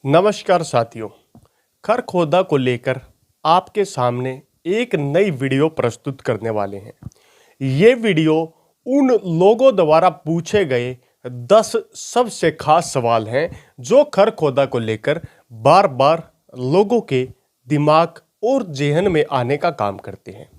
नमस्कार साथियों, खरखोदा को लेकर आपके सामने एक नई वीडियो प्रस्तुत करने वाले हैं। ये वीडियो उन लोगों द्वारा पूछे गए 10 सबसे खास सवाल हैं जो खरखोदा को लेकर बार बार लोगों के दिमाग और जेहन में आने का काम करते हैं।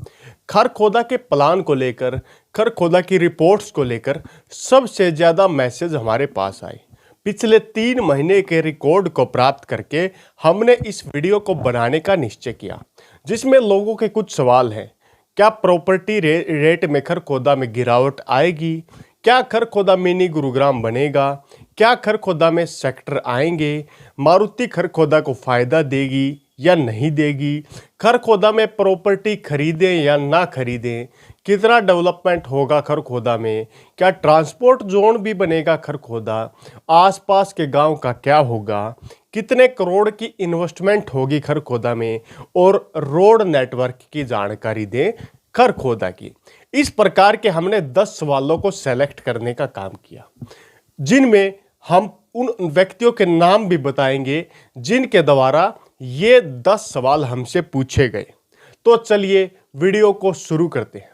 खरखोदा के प्लान को लेकर, खरखोदा की रिपोर्ट्स को लेकर सबसे ज़्यादा मैसेज हमारे पास आए। पिछले 3 महीने के रिकॉर्ड को प्राप्त करके हमने इस वीडियो को बनाने का निश्चय किया, जिसमें लोगों के कुछ सवाल हैं। क्या प्रॉपर्टी रेट में खरखोदा में गिरावट आएगी? क्या खरखोदा मिनी गुरुग्राम बनेगा? क्या खरखोदा में सेक्टर आएंगे? मारुति खरखोदा को फायदा देगी या नहीं देगी? खरखोदा में प्रॉपर्टी खरीदें या ना खरीदें? कितना डेवलपमेंट होगा खरखोदा में? क्या ट्रांसपोर्ट जोन भी बनेगा खरखोदा? आसपास के गांव का क्या होगा? कितने करोड़ की इन्वेस्टमेंट होगी खरखोदा में? और रोड नेटवर्क की जानकारी दें खरखोदा की। इस प्रकार के हमने 10 सवालों को सेलेक्ट करने का काम किया, जिनमें हम उन व्यक्तियों के नाम भी बताएंगे जिनके द्वारा ये 10 सवाल हमसे पूछे गए। तो चलिए वीडियो को शुरू करते हैं।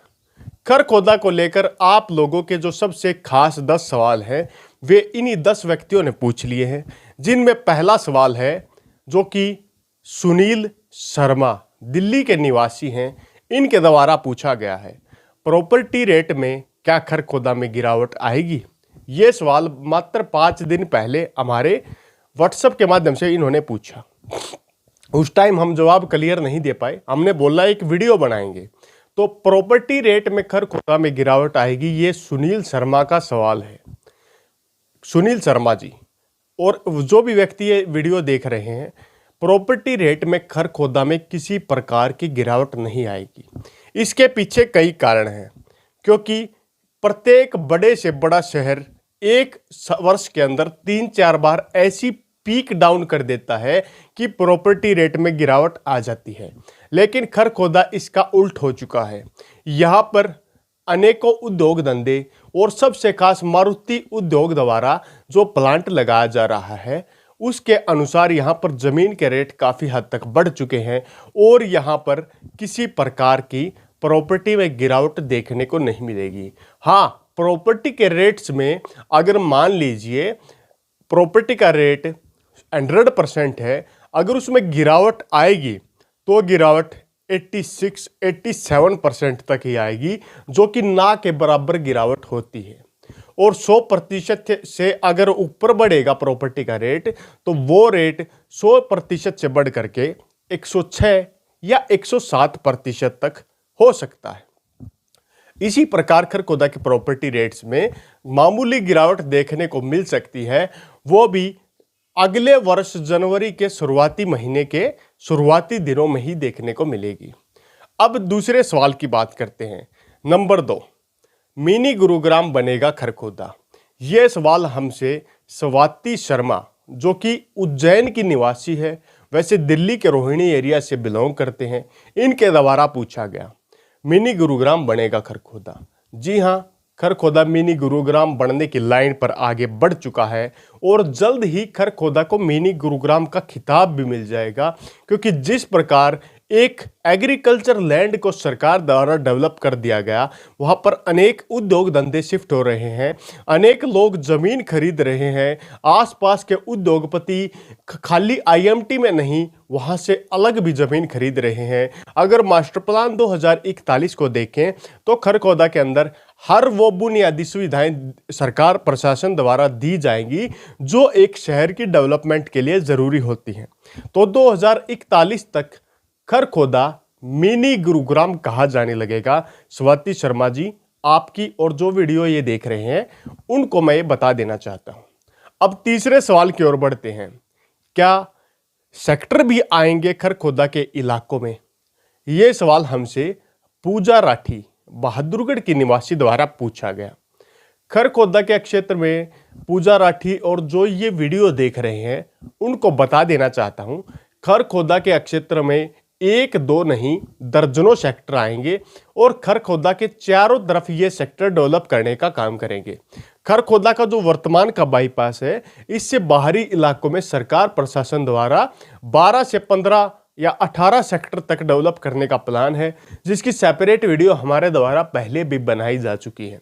खरखोदा को लेकर आप लोगों के जो सबसे खास 10 सवाल हैं वे इन्हीं 10 व्यक्तियों ने पूछ लिए हैं, जिनमें पहला सवाल है जो कि सुनील शर्मा दिल्ली के निवासी हैं, इनके द्वारा पूछा गया है। प्रॉपर्टी रेट में क्या खरखोदा में गिरावट आएगी? ये सवाल मात्र 5 दिन पहले हमारे व्हाट्सएप के माध्यम से इन्होंने पूछा। उस टाइम हम जवाब क्लियर नहीं दे पाए, हमने बोला एक वीडियो बनाएंगे। तो प्रॉपर्टी रेट में खरखोदा में गिरावट आएगी, ये सुनील शर्मा का सवाल है। सुनील शर्मा जी और जो भी व्यक्ति ये वीडियो देख रहे हैं, प्रॉपर्टी रेट में खरखोदा में किसी प्रकार की गिरावट नहीं आएगी। इसके पीछे कई कारण हैं, क्योंकि प्रत्येक बड़े से बड़ा शहर एक वर्ष के अंदर 3-4 बार ऐसी पीक डाउन कर देता है कि प्रॉपर्टी रेट में गिरावट आ जाती है। लेकिन खरखोदा इसका उल्ट हो चुका है। यहाँ पर अनेकों उद्योग धंधे और सबसे खास मारुति उद्योग द्वारा जो प्लांट लगाया जा रहा है, उसके अनुसार यहाँ पर ज़मीन के रेट काफ़ी हद तक बढ़ चुके हैं और यहाँ पर किसी प्रकार की प्रॉपर्टी में गिरावट देखने को नहीं मिलेगी। हाँ, प्रॉपर्टी के रेट्स में अगर मान लीजिए प्रॉपर्टी का रेट 100% है, अगर उसमें गिरावट आएगी तो गिरावट 86-87% तक ही आएगी, जो कि ना के बराबर गिरावट होती है। और 100% से अगर ऊपर बढ़ेगा प्रॉपर्टी का रेट, तो वो रेट 100% से बढ़ करके 106 या 107% तक हो सकता है। इसी प्रकार खरखोदा के प्रॉपर्टी रेट्स में मामूली गिरावट देखने को मिल सकती है, वो भी अगले वर्ष जनवरी के शुरुआती महीने के शुरुआती दिनों में ही देखने को मिलेगी। अब दूसरे सवाल की बात करते हैं। नंबर 2, मिनी गुरुग्राम बनेगा खरखोदा? यह सवाल हमसे स्वाति शर्मा, जो कि उज्जैन की निवासी है, वैसे दिल्ली के रोहिणी एरिया से बिलोंग करते हैं, इनके द्वारा पूछा गया। मिनी गुरुग्राम बनेगा खरखोदा? जी हाँ, खरखोदा मिनी गुरुग्राम बनने की लाइन पर आगे बढ़ चुका है और जल्द ही खरखोदा को मिनी गुरुग्राम का खिताब भी मिल जाएगा, क्योंकि जिस प्रकार एक एग्रीकल्चर लैंड को सरकार द्वारा डेवलप कर दिया गया, वहाँ पर अनेक उद्योग धंधे शिफ्ट हो रहे हैं, अनेक लोग ज़मीन खरीद रहे हैं। आसपास के उद्योगपति खाली आईएमटी में नहीं, वहाँ से अलग भी ज़मीन खरीद रहे हैं। अगर मास्टर प्लान 2041 को देखें तो खरखोदा के अंदर हर वो बुनियादी सुविधाएं सरकार प्रशासन द्वारा दी जाएंगी जो एक शहर की डेवलपमेंट के लिए ज़रूरी होती हैं। तो 2041 तक खरखोदा मिनी गुरुग्राम कहा जाने लगेगा। स्वाति शर्मा जी, आपकी और जो वीडियो ये देख रहे हैं उनको मैं ये बता देना चाहता हूं। अब तीसरे सवाल की ओर बढ़ते हैं। क्या सेक्टर भी आएंगे खरखोदा के इलाकों में? ये सवाल हमसे पूजा राठी बहादुरगढ़ की निवासी द्वारा पूछा गया। खरखोदा के क्षेत्र में पूजा राठी और जो ये वीडियो देख रहे हैं उनको बता देना चाहता हूं, खरखोदा के क्षेत्र में 1-2 नहीं दर्जनों सेक्टर आएंगे और खरखोदा के चारों तरफ ये सेक्टर डेवलप करने का काम करेंगे। खरखोदा का जो वर्तमान का बाईपास है, इससे बाहरी इलाकों में सरकार प्रशासन द्वारा 12 से 15 या 18 सेक्टर तक डेवलप करने का प्लान है, जिसकी सेपरेट वीडियो हमारे द्वारा पहले भी बनाई जा चुकी है।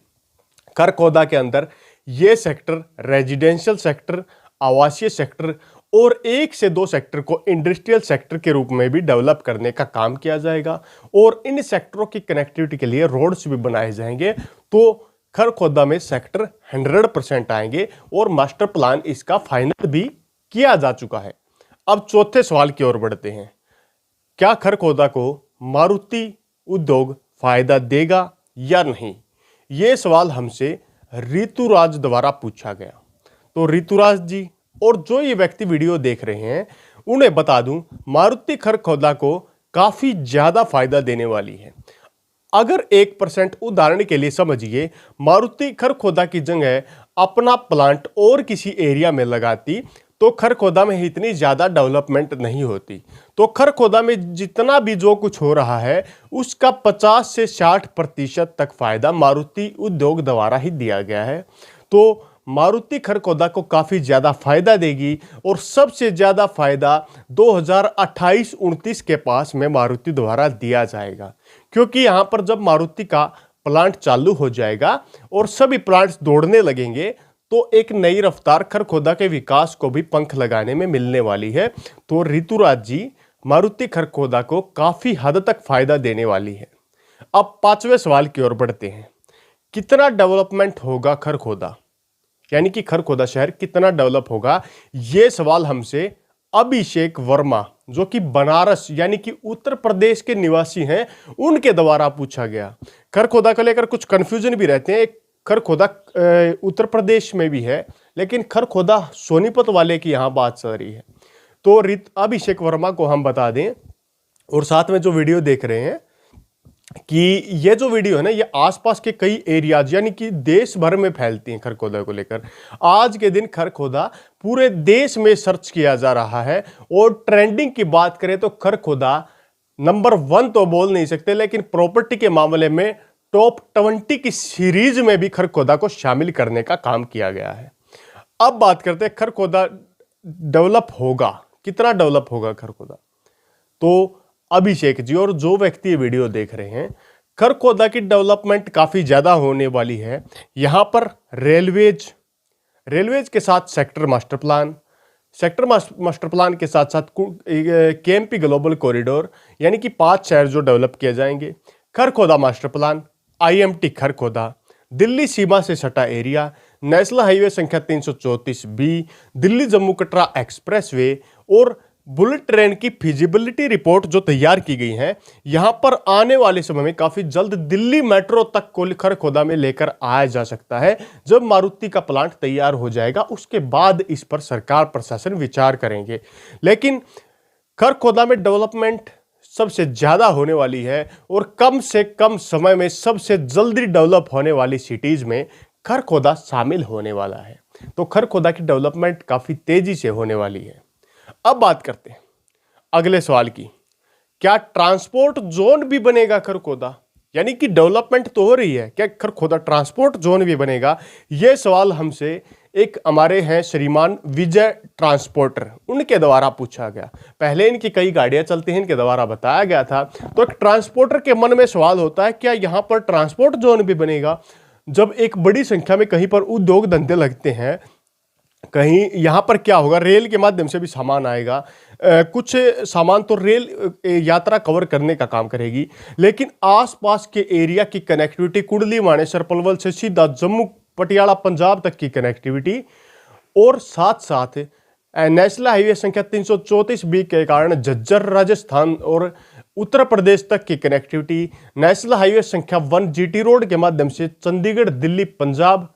खरखोदा के अंदर ये सेक्टर रेजिडेंशियल सेक्टर, आवासीय सेक्टर और 1 से 2 सेक्टर को इंडस्ट्रियल सेक्टर के रूप में भी डेवलप करने का काम किया जाएगा और इन सेक्टरों की कनेक्टिविटी के लिए रोड्स भी बनाए जाएंगे। तो खरखोदा में सेक्टर 100% आएंगे और मास्टर प्लान इसका फाइनल भी किया जा चुका है। अब चौथे सवाल की ओर बढ़ते हैं। क्या खरखोदा को मारुति उद्योग फायदा देगा या नहीं? ये सवाल हमसे ऋतुराज द्वारा पूछा गया। तो ऋतुराज जी और जो ये व्यक्ति वीडियो देख रहे हैं, उन्हें बता दूं, मारुति खरखोदा को काफी ज्यादा फायदा देने वाली है। अगर 1% उदाहरण के लिए समझिए, मारुति खरखोदा की जगह अपना प्लांट और किसी एरिया में लगाती तो खरखोदा में इतनी ज्यादा डेवलपमेंट नहीं होती। तो खरखोदा में जितना भी जो कुछ हो रहा है उसका 50 से 60% तक फायदा मारुति उद्योग द्वारा ही दिया गया है। तो मारुति खरखोदा को काफी ज्यादा फायदा देगी और सबसे ज्यादा फायदा 2028-29 के पास में मारुति द्वारा दिया जाएगा, क्योंकि यहां पर जब मारुति का प्लांट चालू हो जाएगा और सभी प्लांट्स दौड़ने लगेंगे तो एक नई रफ्तार खरखोदा के विकास को भी पंख लगाने में मिलने वाली है। तो ऋतुराज जी, मारुति खरखोदा को काफी हद तक फायदा देने वाली है। अब 5वें सवाल की ओर बढ़ते हैं। कितना डेवलपमेंट होगा खरखोदा, यानी कि खरखोदा शहर कितना डेवलप होगा? यह सवाल हमसे अभिषेक वर्मा, जो कि बनारस यानी कि उत्तर प्रदेश के निवासी हैं, उनके द्वारा पूछा गया। खरखोदा को लेकर कुछ कंफ्यूजन भी रहते हैं। खरखोदा उत्तर प्रदेश में भी है, लेकिन खरखोदा सोनीपत वाले की यहां बात चल रही है। तो अभिषेक वर्मा को हम बता दें और साथ में जो वीडियो देख रहे हैं कि ये जो वीडियो है ना, ये आसपास के कई एरियाज यानी कि देश भर में फैलती हैं खरखोदा को लेकर। आज के दिन खरखोदा पूरे देश में सर्च किया जा रहा है और ट्रेंडिंग की बात करें तो खरखोदा नंबर 1 तो बोल नहीं सकते, लेकिन प्रॉपर्टी के मामले में टॉप 20 की सीरीज में भी खरखोदा को शामिल करने का काम किया गया है। अब बात करते हैं खरखोदा डेवलप होगा, कितना डेवलप होगा खरखोदा? तो अभिषेक जी और जो व्यक्ति ये वीडियो देख रहे हैं, खरखोदा की डेवलपमेंट काफी ज्यादा होने वाली है। यहां पर रेलवेज के साथ सेक्टर मास्टर प्लान के साथ साथ केएमपी ग्लोबल कॉरिडोर यानी कि 5 शहर जो डेवलप किए जाएंगे। Kharkhoda master plan, IMT Kharkhoda, Delhi सीमा से सटा एरिया, नेशनल हाईवे संख्या 334B, दिल्ली जम्मू कटरा एक्सप्रेसवे और बुलेट ट्रेन की फिजिबिलिटी रिपोर्ट जो तैयार की गई है। यहां पर आने वाले समय में काफी जल्द दिल्ली मेट्रो तक को खरखोदा में लेकर आया जा सकता है। जब मारुति का प्लांट तैयार हो जाएगा उसके बाद इस पर सरकार प्रशासन विचार करेंगे। लेकिन खरखोदा में डेवलपमेंट सबसे ज्यादा होने वाली है और कम से कम समय में सबसे जल्दी डेवलप होने वाली सिटीज में खरखोदा शामिल होने वाला है। तो खरखोदा की डेवलपमेंट काफी तेजी से होने वाली है। अब बात करते हैं अगले सवाल की। क्या ट्रांसपोर्ट जोन भी बनेगा खरखोदा? यानी कि डेवलपमेंट तो हो रही है, क्या खरखोदा ट्रांसपोर्ट जोन भी बनेगा? यह सवाल हमसे एक हमारे हैं श्रीमान विजय ट्रांसपोर्टर, उनके द्वारा पूछा गया। पहले इनकी कई गाड़ियां चलती हैं, इनके द्वारा बताया गया था। तो एक ट्रांसपोर्टर के मन में सवाल होता है, क्या यहां पर ट्रांसपोर्ट जोन भी बनेगा? जब एक बड़ी संख्या में कहीं पर उद्योग धंधे लगते हैं, कहीं यहां पर क्या होगा, रेल के माध्यम से भी सामान आएगा। कुछ सामान तो रेल यात्रा कवर करने का काम करेगी, लेकिन आसपास के एरिया की कनेक्टिविटी, कुंडली मानेसर पलवल से सीधा जम्मू पटियाला पंजाब तक की कनेक्टिविटी और साथ साथ नेशनल हाईवे संख्या 334B के कारण झज्जर राजस्थान और उत्तर प्रदेश तक की कनेक्टिविटी, नेशनल हाईवे संख्या 1 जीटी रोड के माध्यम से चंडीगढ़, दिल्ली, पंजाब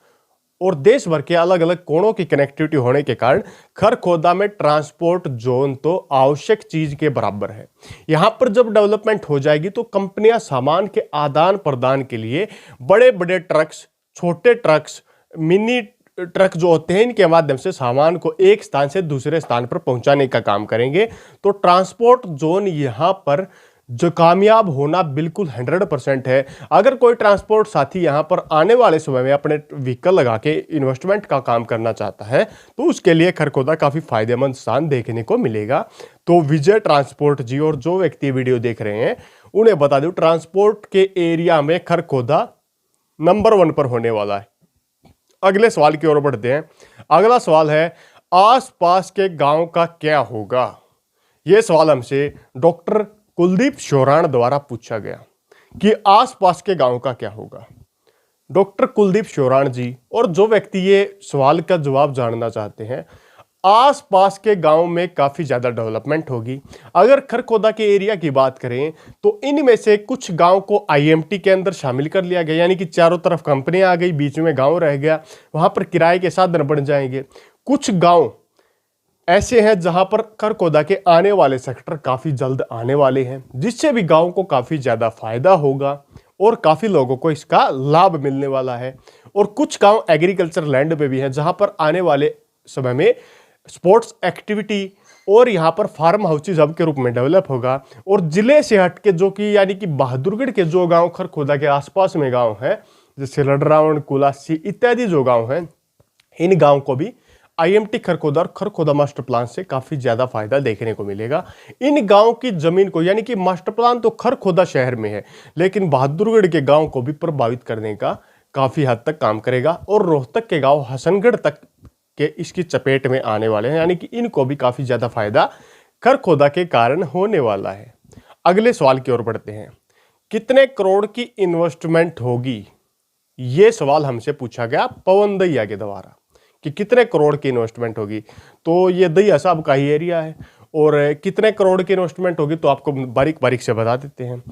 और देश भर के अलग अलग कोणों की कनेक्टिविटी होने के कारण खरखोदा में ट्रांसपोर्ट जोन तो आवश्यक चीज के बराबर है। यहां पर जब डेवलपमेंट हो जाएगी तो कंपनियां सामान के आदान प्रदान के लिए बड़े बड़े ट्रक्स, छोटे ट्रक्स, मिनी ट्रक जो होते हैं, इनके माध्यम से सामान को एक स्थान से दूसरे स्थान पर पहुंचाने का काम करेंगे। तो ट्रांसपोर्ट जोन यहां पर जो कामयाब होना बिल्कुल 100% है। अगर कोई ट्रांसपोर्ट साथी यहाँ पर आने वाले समय में अपने व्हीकल लगा के इन्वेस्टमेंट का काम करना चाहता है तो उसके लिए खरखोदा काफ़ी फायदेमंद स्थान देखने को मिलेगा। तो विजय ट्रांसपोर्ट जी और जो व्यक्ति वीडियो देख रहे हैं उन्हें बता दूं, ट्रांसपोर्ट के एरिया में खरखोदा नंबर 1 पर होने वाला है। अगले सवाल की ओर बढ़ते हैं। अगला सवाल है, आसपास के गांव का क्या होगा? यह सवाल हमसे डॉक्टर कुलदीप शोराण द्वारा पूछा गया कि आसपास के गांव का क्या होगा। डॉक्टर कुलदीप शोराण जी और जो व्यक्ति ये सवाल का जवाब जानना चाहते हैं, आसपास के गांव में काफी ज्यादा डेवलपमेंट होगी। अगर खरखोदा के एरिया की बात करें तो इनमें से कुछ गांव को आईएमटी के अंदर शामिल कर लिया गया, यानी कि चारों तरफ कंपनियां आ गई, बीच में गांव रह गया, वहां पर किराए के साधन बन जाएंगे। कुछ गांव ऐसे हैं जहां पर खरखोदा के आने वाले सेक्टर काफी जल्द आने वाले हैं, जिससे भी गांव को काफी ज्यादा फायदा होगा और काफी लोगों को इसका लाभ मिलने वाला है। और कुछ गांव एग्रीकल्चर लैंड पे भी हैं जहां पर आने वाले समय में स्पोर्ट्स एक्टिविटी और यहाँ पर फार्म हाउसेज हब के रूप में डेवलप होगा। और जिले से हट के जो कि यानी कि बहादुरगढ़ के जो गांव खरखोदा के आसपास में गांव है, जैसे लडरावण, कुलासी इत्यादि जो गांव हैं, इन गांव को भी आईएमटी खरखोदा और खरखोदा मास्टर प्लान से काफी ज्यादा फायदा देखने को मिलेगा। इन गांव की जमीन को, यानी कि मास्टर प्लान तो खरखोदा शहर में है लेकिन बहादुरगढ़ के गांव को भी प्रभावित करने का काफी हद तक काम करेगा और रोहतक के गांव हसनगढ़ तक के इसकी चपेट में आने वाले हैं, यानी कि इनको भी काफी ज्यादा फायदा खरखोदा के कारण होने वाला है। अगले सवाल की ओर बढ़ते हैं। कितने करोड़ की इन्वेस्टमेंट होगी? यह सवाल हमसे पूछा गया पवन दैया के द्वारा कि कितने करोड़ की इन्वेस्टमेंट होगी। तो ये दैया साहब का ही एरिया है और कितने करोड़ की इन्वेस्टमेंट होगी तो आपको बारीक बारीक से बता देते हैं।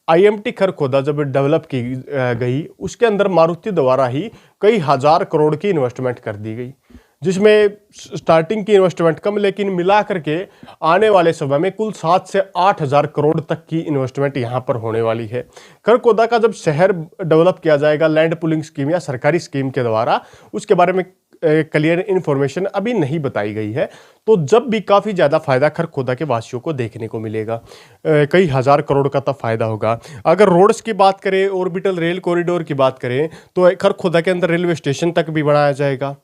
आईएमटी खरखोदा जब डेवलप की गई उसके अंदर मारुति द्वारा ही कई हजार करोड़ की इन्वेस्टमेंट कर दी गई, जिसमें स्टार्टिंग की इन्वेस्टमेंट कम लेकिन मिला करके आने वाले समय में कुल 7 से 8 हजार करोड़ तक की इन्वेस्टमेंट यहाँ पर होने वाली है। खरखोदा का जब शहर डेवलप किया जाएगा लैंड पुलिंग स्कीम या सरकारी स्कीम के द्वारा, उसके बारे में क्लियर इन्फॉर्मेशन अभी नहीं बताई गई है। तो जब भी काफ़ी ज़्यादा फायदा खरखोदा के वासियों को देखने को मिलेगा, कई हज़ार करोड़ का तब फायदा होगा। अगर रोड्स की बात करें, ऑर्बिटल रेल कॉरिडोर की बात करें तो खरखोदा के अंदर रेलवे स्टेशन तक भी बनाया जाएगा,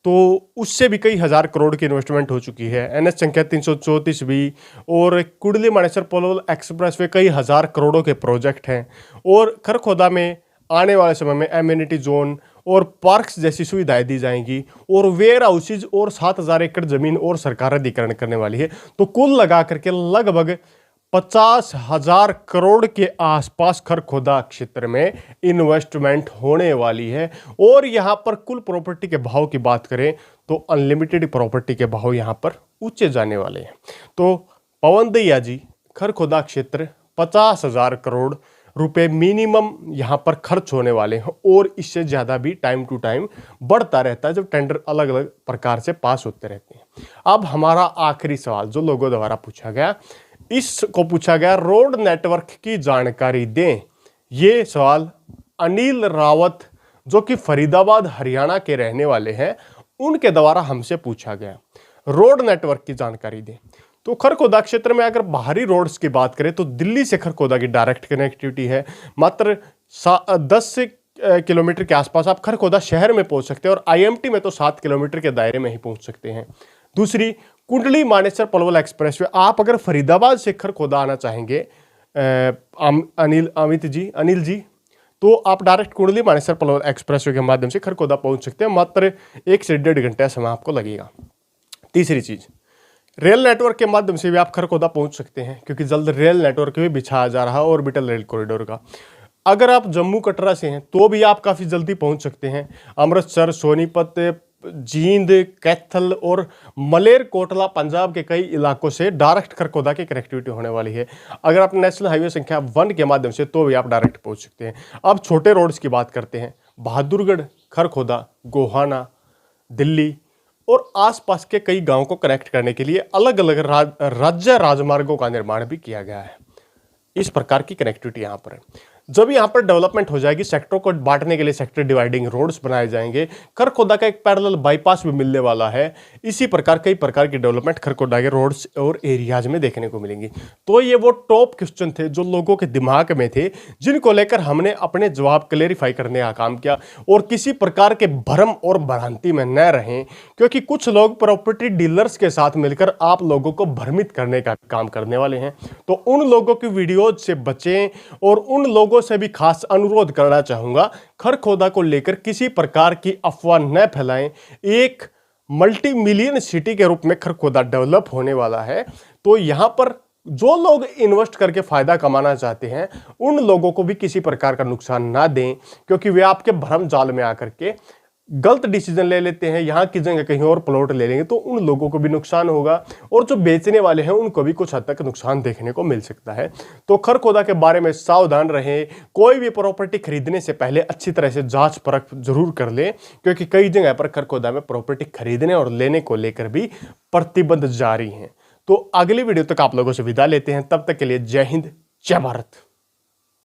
तो उससे भी कई हज़ार करोड़ की इन्वेस्टमेंट हो चुकी है। एनएच संख्या 334 भी और कुंडली मानेसर पलवल एक्सप्रेस वे कई हज़ार करोड़ों के प्रोजेक्ट हैं। और खरखोदा में आने वाले समय में एम्यूनिटी जोन और पार्क्स जैसी सुविधाएं दी जाएंगी और वेयर हाउसेज और 7,000 एकड़ जमीन और सरकार अधिग्रहण करने वाली है। तो कुल लगा करके लगभग 50,000 करोड़ के आसपास खरखोदा क्षेत्र में इन्वेस्टमेंट होने वाली है। और यहां पर कुल प्रॉपर्टी के भाव की बात करें तो अनलिमिटेड प्रॉपर्टी के भाव यहां पर ऊंचे जाने वाले हैं। तो पवन दैया जी, खरखोदा क्षेत्र 50,000 करोड़ रुपए मिनिमम यहां पर खर्च होने वाले हैं और इससे ज्यादा भी टाइम टू टाइम बढ़ता रहता है जब टेंडर अलग अलग प्रकार से पास होते रहते हैं। अब हमारा आखिरी सवाल जो लोगों द्वारा पूछा गया, इसको पूछा गया रोड नेटवर्क की जानकारी दें। ये सवाल अनिल रावत जो कि फरीदाबाद हरियाणा के रहने वाले हैं उनके द्वारा हमसे पूछा गया। रोड नेटवर्क की जानकारी दें। तो खरखोदा क्षेत्र में अगर बाहरी रोड्स की बात करें तो दिल्ली से खरखोदा की डायरेक्ट कनेक्टिविटी है। मात्र 10 किलोमीटर के आसपास आप खरखोदा शहर में पहुंच सकते हैं और आईएमटी में तो 7 किलोमीटर के दायरे में ही पहुंच सकते हैं। दूसरी, कुंडली मानेसर पलवल एक्सप्रेस वे, आप अगर फरीदाबाद से खरखोदा आना चाहेंगे अनिल जी, तो आप direct Kundli Manesar Palwal express way के माध्यम से खरखोदा पहुंच सकते हैं। मात्र 1 से 1.5 घंटे समय आपको लगेगा। तीसरी चीज, रेल नेटवर्क के माध्यम से भी आप खरखोदा पहुंच सकते हैं क्योंकि जल्द रेल नेटवर्क भी बिछाया जा रहा है ऑर्बिटल रेल कॉरिडोर का। अगर आप जम्मू कटरा से हैं तो भी आप काफ़ी जल्दी पहुंच सकते हैं। अमृतसर, सोनीपत, जींद, कैथल और मलेरकोटला पंजाब के कई इलाकों से डायरेक्ट खरखोदा की कनेक्टिविटी होने वाली है। अगर आप नेशनल हाईवे संख्या 1 के माध्यम से तो भी आप डायरेक्ट पहुंच सकते हैं। अब छोटे रोड्स की बात करते हैं। बहादुरगढ़, खरखोदा, गोहाना, दिल्ली और आसपास के कई गांवों को कनेक्ट करने के लिए अलग अलग राज्य राजमार्गों का निर्माण भी किया गया है। इस प्रकार की कनेक्टिविटी यहाँ पर है। जब यहाँ पर डेवलपमेंट हो जाएगी, सेक्टरों को बांटने के लिए सेक्टर डिवाइडिंग रोड्स बनाए जाएंगे, खरखोदा का एक पैरेलल बाईपास भी मिलने वाला है। इसी प्रकार कई प्रकार की डेवलपमेंट खरखोदा के रोड्स और एरियाज में देखने को मिलेंगी। तो ये वो टॉप क्वेश्चन थे जो लोगों के दिमाग में थे, जिनको लेकर हमने अपने जवाब क्लेरिफाई करने का काम किया। और किसी प्रकार के भ्रम और भ्रांति में न रहें, क्योंकि कुछ लोग प्रॉपर्टी डीलर्स के साथ मिलकर आप लोगों को भ्रमित करने का काम करने वाले हैं। तो उन लोगों की वीडियो से बचें और उन लोगों से भी खास अनुरोध करना चाहूंगा, खरखोदा को लेकर किसी प्रकार की अफवाह न फैलाएं। एक मल्टी मिलियन सिटी के रूप में खरखोदा डेवलप होने वाला है। तो यहां पर जो लोग इन्वेस्ट करके फायदा कमाना चाहते हैं, उन लोगों को भी किसी प्रकार का नुकसान ना दें, क्योंकि वे आपके भ्रम जाल में आकर के गलत डिसीजन ले लेते हैं, यहां की जगह कहीं और प्लॉट ले लेंगे, तो उन लोगों को भी नुकसान होगा और जो बेचने वाले हैं उनको भी कुछ हद तक नुकसान देखने को मिल सकता है। तो खरखोदा के बारे में सावधान रहें। कोई भी प्रॉपर्टी खरीदने से पहले अच्छी तरह से जांच परख जरूर कर लें, क्योंकि कई जगह पर खरखोदा में प्रॉपर्टी खरीदने और लेने को लेकर भी प्रतिबंध जारी हैं। तो अगली वीडियो तक आप लोगों से विदा लेते हैं, तब तक के लिए जय हिंद, जय भारत।